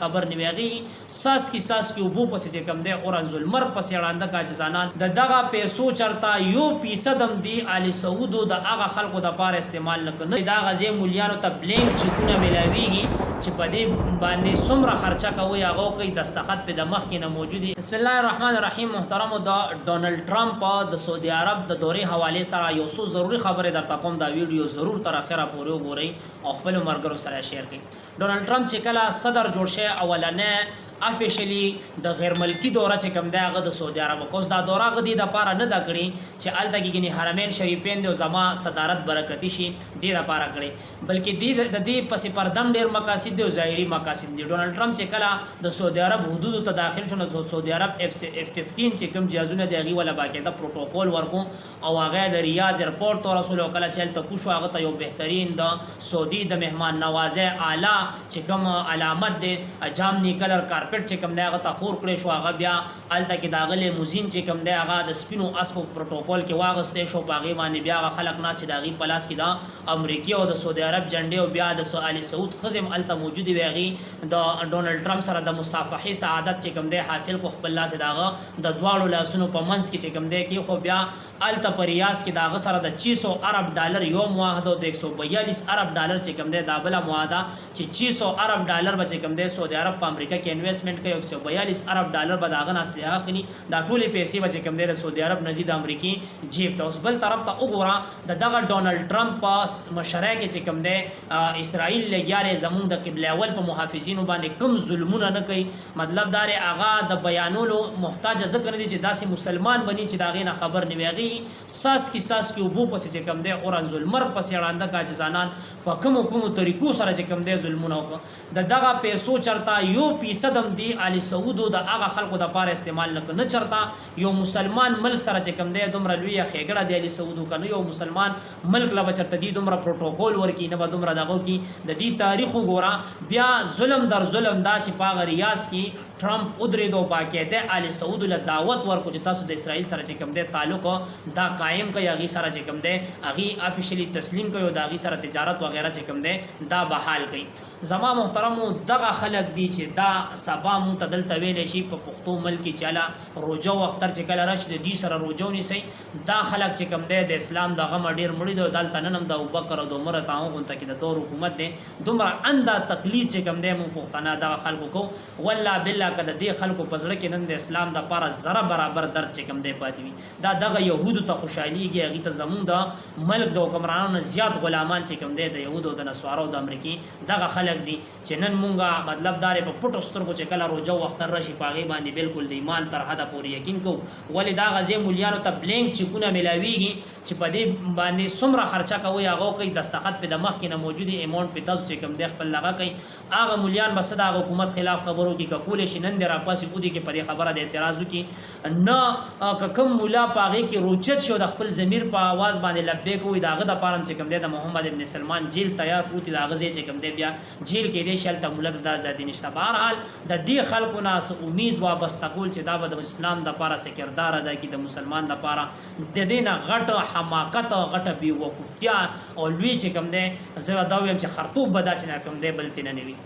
خبر نیویږي ساس کی وبو پس چې کم دی اورنز المر پس وړاندې کا چې زنان د دغه پیسو چرتا 1% هم دی آل سعود د هغه خلکو د پاره استعمال نه کړي دا غزي مولیانو ته بلینک چکونه ملاويږي چې په دې باندې څومره خرچه کوي هغه کوي دستخط په د مخ کې نه موجودي بسم الله الرحمن الرحیم محترم د ډونلډ ټرمپ د سعودي عرب د دورې حواله سره یو څو ضروری خبره درته کوم دا ویډیو ضرور تر اخره پورې وګورئ او خپل مرګرو سره شیر کړئ ډونلډ ټرمپ چې کله صدر جوړ شي اولنې افیشلی د غیر ملکی دوره چې کوم دی هغه د سعودي عرب کوس دا دوره غدي د پاره نه دا کړی چې الته کې حرمین شریفین د زما صدارت برکتی شي د لپاره کړی بلکې د دې پس پردم ډیر مقاصد دي او ظاهري مقاصد دي ډونلډ ټرمپ چې کله د سعودي عرب حدود ته داخل شونه سعودي عرب F-15 چې کوم جهازونه دی هغه ولا باقاعده پروتوکول ورکو او هغه د ریاض ایرپورټ ته رسول کله چلته کوشو هغه ته یو بهترین د سعودي د مهمان نوازه اعلی چې کوم علامت دی جامنی کلر کارپټ چې کوم دی هغه ته خور کړی شو هغه بیا الته کې داغله موزین چې کوم دی هغه د سپینو اسپو پروتوکول کې واغسته شو باغی باندې بیا خلک نه چې داغي پلاس کې دا امریکای او د سعودي عرب جنډي او بیا د آل سعود خزم الته موجود ویغي د ډونلډ ټرمپ سره د مصافحه سعادت چې کوم دی حاصل کو خپل لاس داغه د دواړو لاسونو په منځ کې چې کوم دی کې خو بیا الته په ریاض کې داغه سره د 600 ارب ډالر یو معاهده او د 142 ارب ډالر چې کوم دی دا بل معاهده چې 600 ارب ډالر به چې کوم دی سعودي عرب په امریکا کې انویسټمنټ کوي 142 ارب ډالر به داغه اسلحه خني دا ټولې پیسې به چې کوم دی د سعودي عرب نزيد امریکای جیب ته اوس بل طرف ته وګوره د دغه ډونلډ ټرمپ مشره کې چې کوم دی اسرائیل لګیارې زمون د قبله اول په محافظینو باندې کم ظلمونه نه کوي مطلب دار هغه د بیانولو محتاج ذکر دي چې داسې مسلمان بني چې داغه نه خبر نیویږي ساس کی وبو پس چې کوم دی اورنز المر پس وړاندې کا چې زنان په کوم طریقو سره چې کوم دی ظلمونه وکړه د دغه پیسو چرتا 1% هم دی آل سعود د هغه خلکو د پاره استعمال نه کړي چرتا یو مسلمان ملک سره چې کوم دی دومره لوی خېګړه دی آل سعود کنه یو مسلمان ملک لا بچرته دی دومره پروتوکول ورکی نه به دومره دغه کی د دې تاریخ وګوره بیا ظلم در ظلم دا چې پاغ ریاض کی ټرمپ ودرې دو باقاعده آل سعود له دعوت ورکو چې تاسو د اسرائیل سره چې کوم دی تعلق دا قائم کوي هغه سره چې کوم دی هغه افیشلی تسلیم کوي او دا هغه سره تجارت وغیرہ چې کوم دی دا بحال کوي زما محترم دغه خلک دی چې دا سبا متدل تویل شي په پښتو ملک کې چاله روجو اختر چې کله راشي د دې سره روجو نيسي دا خلک چې کوم دی د اسلام دغه مډیر مړي د دلته ننم د ابوبکر او د عمر تاو غونته کې د دور حکومت دی دومره انده تقلید چې کوم دی مو پښتنه دغه خلکو کو والله بالله کده دې خلکو پزړه کې نن د اسلام د لپاره زره برابر درد چې کوم دی پاتې وي دا دغه يهودو ته خوشاليږي هغه ته زمون د ملک د حکمرانانو زیات غلامان چې کوم دی د يهودو د نسوارو د امریکای دغه خلک دي چې نن مونږه مطلب دار په پټو سترګو چې کله روجو وخت راشي پاغي باندې بالکل د ایمان تر حدا پورې یقین کو ولې دا غزي مولیانو ته بلینک چکونه ملاويږي چې په دې باندې څومره خرچه کوي هغه کوي دستخط په د مخ کې نه موجودي اماونټ په تاسو چې کوم د خپل لغه کوي هغه مولیان بس د حکومت خلاف خبرو کې کول شي نن درا پاسې ودی کې په خبره د اعتراض کې نه کوم مولا پاغي کې روچت شو د خپل ضمیر په आवाज باندې لبیک وي داغه د پارم چې کوم د محمد ابن سلمان جیل تیار پروتي داغه چې کوم دی بیا جیل کې دی شل ته مولا د آزادی نشته بهرحال د دې خلکو ناس امید وابسته کول چې دا د اسلام د پاره سکردار ادا کی د مسلمان د پاره د دې نه غټ حماقت او غټ بي وقوفتیا او لوی چې کوم دی زه دا ویم چې خرطوب بدا چې کوم دی بلتنه نوي